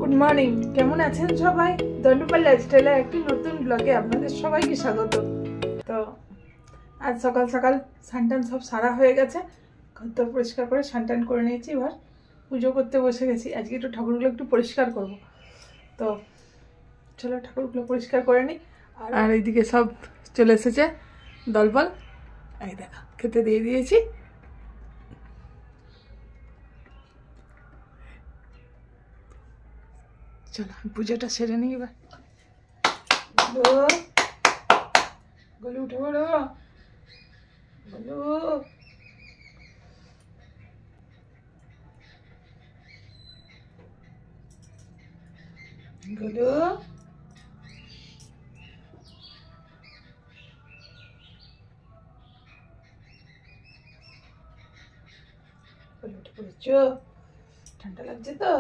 Good morning, কেমন আছেন সবাই? দণ্ডপাল লাইফস্টাইলের একটি নতুন ব্লগে আপনাদের সবাইকে স্বাগত। তো আজ সকাল সকাল স্নান সব সারা হয়ে গেছে, ঘর পরিষ্কার করে স্নান করে নিয়েছি। এবার পুজো করতে বসে গেছি। আজকে একটু ঠাকুরগুলো একটু পরিষ্কার করব। তো চলো ঠাকুরগুলো পরিষ্কার করে নিই। আর এইদিকে সব চলে এসেছে দলবল, এই দেখা খেতে দিয়ে দিয়েছি। চলো পুজোটা সেরে নিই এবার। গলু উঠে পড়ো, গলু গলু গলু উঠে পড়েছো? ঠান্ডা লাগছে তো?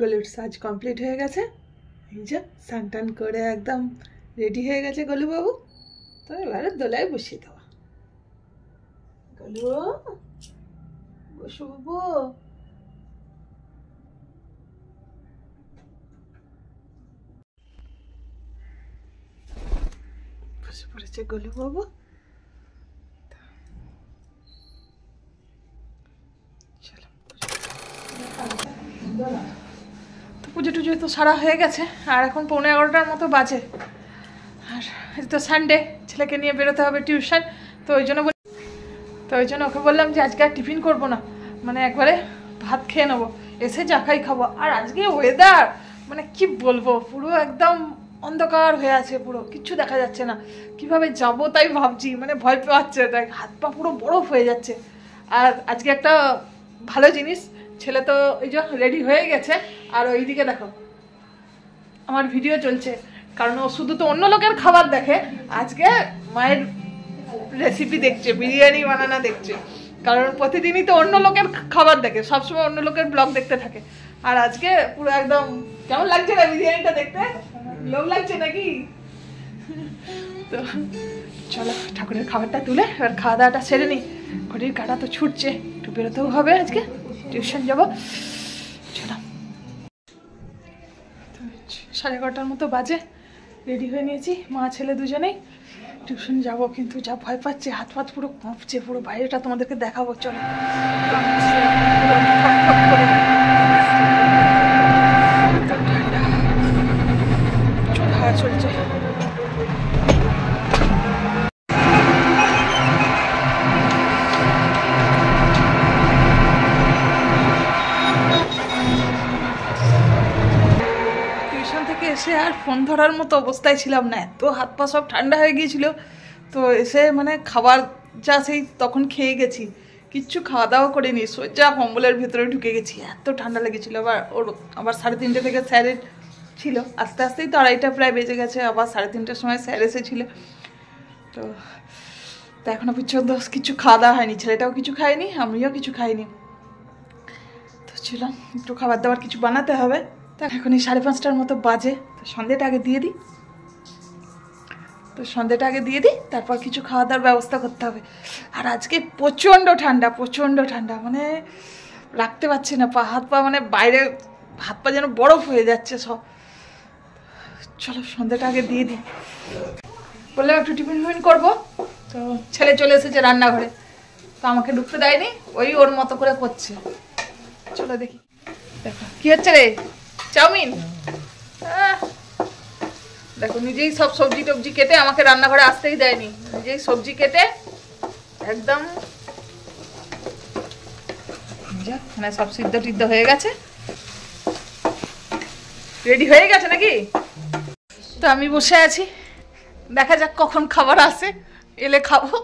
গলুর সাজ কমপ্লিট হয়ে গেছে। এই যে স্নান টান করে একদম রেডি হয়ে গেছে গলু বাবু। তো এবারে দোলায় বসিয়ে দেওয়া। গলু বসু বাবু, বসে পড়েছে গলু বাবু। তো পুজো টুজো তো সারা হয়ে গেছে, আর এখন 11:15 মতো বাজে। আর তো সানডে, ছেলেকে নিয়ে বেরোতে হবে টিউশন। তো ওই জন্য ওকে বললাম যে আজকে আর টিফিন করবো না, মানে একবারে ভাত খেয়ে নেবো, এসে যা খাই খাবো। আর আজকে ওয়েদার মানে কি বলবো, পুরো একদম অন্ধকার হয়ে আছে, পুরো কিচ্ছু দেখা যাচ্ছে না। কিভাবে যাব তাই ভাবছি, মানে ভয় পাচ্ছে, হাত পা পুরো বরফ হয়ে যাচ্ছে। আর আজকে একটা ভালো জিনিস, ছেলে তো এই যে রেডি হয়ে গেছে। আর ওইদিকে দেখো আমার ভিডিও চলছে, কারণ ও শুধু তো অন্য লোকের খাবার দেখে, আজকে মায়ের রেসিপি দেখছে, বিরিয়ানি বানানো দেখছে। কারণ প্রতিদিনই তো অন্য লোকের খাবার দেখে, সবসময় অন্য লোকের ব্লগ দেখতে থাকে। আর আজকে পুরো একদম কেমন লাগছে না বিরিয়ানিটা দেখতে? লোভ লাগছে নাকি? তো চলো ঠাকুরের খাবারটা তুলে এবার খাওয়া দাওয়াটা সেরে নিই। ঘড়ির কাঁটা তো ছুটছে, একটু বেরোতেও হবে, আজকে টিউশন যাবো। চলো 11:30 মতো বাজে, রেডি হয়ে নিয়েছি, মা ছেলে দুজনেই টিউশন যাব। কিন্তু যা ভয় পাচ্ছে, হাত পাত পুরো কাঁপছে, পুরো বাইরেটা তোমাদেরকে দেখাবো। চলো ঠান্ডা চলছে। এসে আর ফোন ধরার মতো অবস্থায় ছিলাম না, এত হাত পা সব ঠান্ডা হয়ে গিয়েছিল। তো এসে মানে খাবার যা সেই তখন খেয়ে গেছি, কিচ্ছু খাওয়া দাওয়া করিনি, সোজা কম্বলের ভেতরে ঢুকে গেছি, এত ঠান্ডা লেগেছিলো। আবার 3:30 থেকে স্যারের ছিল, আস্তে আস্তেই তো 2:30 প্রায় বেজে গেছে। আবার 3:30টার সময় স্যার এসেছিল। তো এখনো পর্যন্ত কিছু খাওয়া দাওয়া হয়নি, ছেলেটাও কিছু খায়নি, আমিও কিছু খাইনি। তো ছিলাম একটু খাবার দাবার কিছু বানাতে হবে। তা এখনই 5:30টার মতো বাজে। তো সন্ধ্যেটা আগে দিয়ে দিই, তারপর কিছু খাওয়া দাওয়ার ব্যবস্থা করতে হবে। আর আজকে প্রচণ্ড ঠান্ডা, মানে রাখতে পারছি না হাত পা, মানে বাইরে হাত পা যেন বরফ হয়ে যাচ্ছে সব। চলো সন্ধ্যেটা আগে দিয়ে দিই। বললাম একটু টিফিন করবো। তো ছেলে চলে এসেছে রান্নাঘরে, তো আমাকে ঢুকতে দেয়নি, ওই ওর মতো করে করছে। চলো দেখি, দেখো কি হচ্ছে রে, চাউমিন। দেখো নিজেই সব সবজি টবজি কেটে, আমাকে রান্নাঘরে আসতেই দেয়নি, নিজেই সবজি কেটে একদম মানে সব সিদ্ধ টিদ্ধ হয়ে গেছে, রেডি হয়ে গেছে নাকি। তো আমি বসে আছি, দেখা যাক কখন খাবার আসে, এলে খাবো।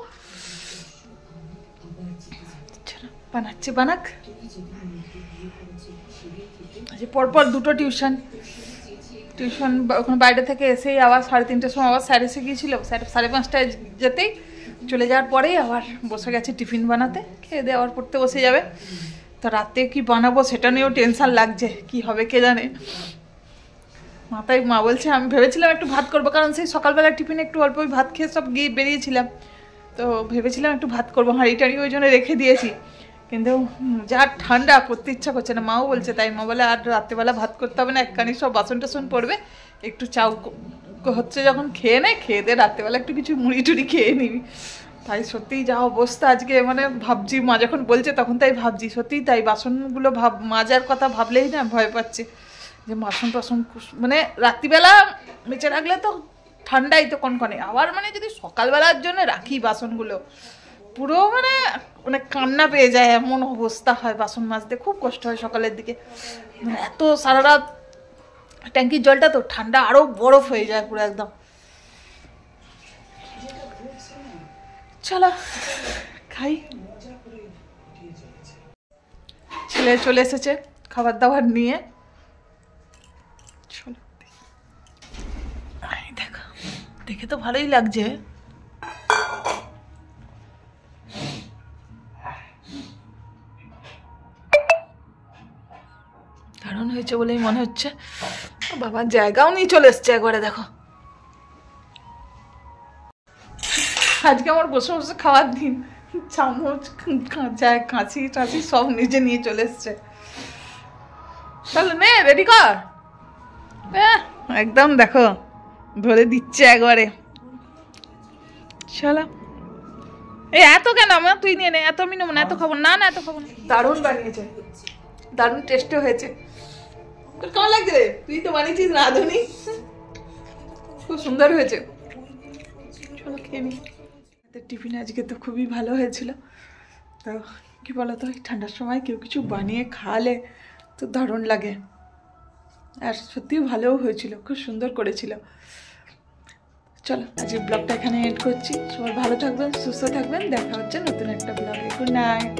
বানাচ্ছে বানাক। আজ পরপর দুটো টিউশন ওখানে বাইরে থেকে এসেই আবার 3:30টার সময় আবার স্যার এসে গিয়েছিল, 5:30টায় যেতেই চলে যাওয়ার পরেই আবার বসে গেছে টিফিন বানাতে, খেয়ে দিয়ে আবার পড়তে বসে যাবে। তো রাতে কি বানাবো সেটা নিয়েও টেনশন লাগছে, কি হবে কে জানে। মাথায় মা বলছে, আমি ভেবেছিলাম একটু ভাত করবো, কারণ সেই সকালবেলা টিফিনে একটু অল্প ভাত খেয়ে সব গিয়ে বেরিয়েছিলাম, তো ভেবেছিলাম একটু ভাত করবো, হাঁড়ি টাড়ি ওই জন্য রেখে দিয়েছি। কিন্তু যা ঠান্ডা, করতে ইচ্ছা করছে না। মাও বলছে তাই, মা বলে আর রাত্রেবেলা ভাত করতে হবে না, একখানি সব বাসন টাসন পড়বে, একটু চাউ হচ্ছে যখন খেয়ে নেয়, খেয়ে দে রাত্রেবেলা একটু কিছু মুড়ি টুড়ি খেয়ে নিবি। তাই সত্যিই যা অবস্থা আজকে, মানে ভাবছি মা যখন বলছে তখন তাই ভাবছি, সত্যিই তাই বাসনগুলো মাজার কথা ভাবলেই না ভয় পাচ্ছে যে বাসন টাসন, মানে রাত্রিবেলা মেচে রাখলে তো ঠান্ডাই তো কনকনে, আবার মানে যদি সকালবেলার জন্য রাখি বাসনগুলো পুরো মানে কান্না পেয়ে যায়, এমন অবস্থা হয় বাসন মাজতে, খুব কষ্ট হয় সকালের দিকে। মানে এত সারা রাত ট্যাঙ্কির জলটা তো ঠান্ডা, আরও বরফ হয়ে যায় পুরো একদম। চলো খাই। ছেলে চলে এসেছে খাবার দাবার নিয়ে, চলো দেখো, দেখে তো ভালোই লাগছে। দারুণ হয়েছে বলেই মনে হচ্ছে। বাবার জায়গাও নিয়ে চলে এসছে একবারে, দেখো আজকে আমার বসে বসে খাওয়ার দিন, চামচ কাঁচি টাঁচি সব নিজে নিয়ে চলে এসছে। চলো নে রেডি কর, একদম দেখো ধরে দিচ্ছে একবারে। চলো এই এত কেন, আমার তুই নিয়ে নে, এত আমি নেবো না, এত খাবো না, না এত খাবো না। দারুণ বানিয়েছে, দারুণ টেস্টও হয়েছে। তোর কেমন লাগছে রে? তুই তো বানিয়েছিস রাঁধুনি, খুব সুন্দর হয়েছে। চলো খেয়ে নি। টিফিন আজকে তো খুবই ভালো হয়েছিল। তো কী বলতো, ঠান্ডার সময় কেউ কিছু বানিয়ে খাওয়ালে তো দারুণ লাগে, আর সত্যিই ভালোও হয়েছিল, খুব সুন্দর করেছিল। চলো আজকে ব্লগটা এখানে এন্ড করছি। সবাই ভালো থাকবেন, সুস্থ থাকবেন, দেখা হচ্ছে নতুন একটা ব্লগে। Good night.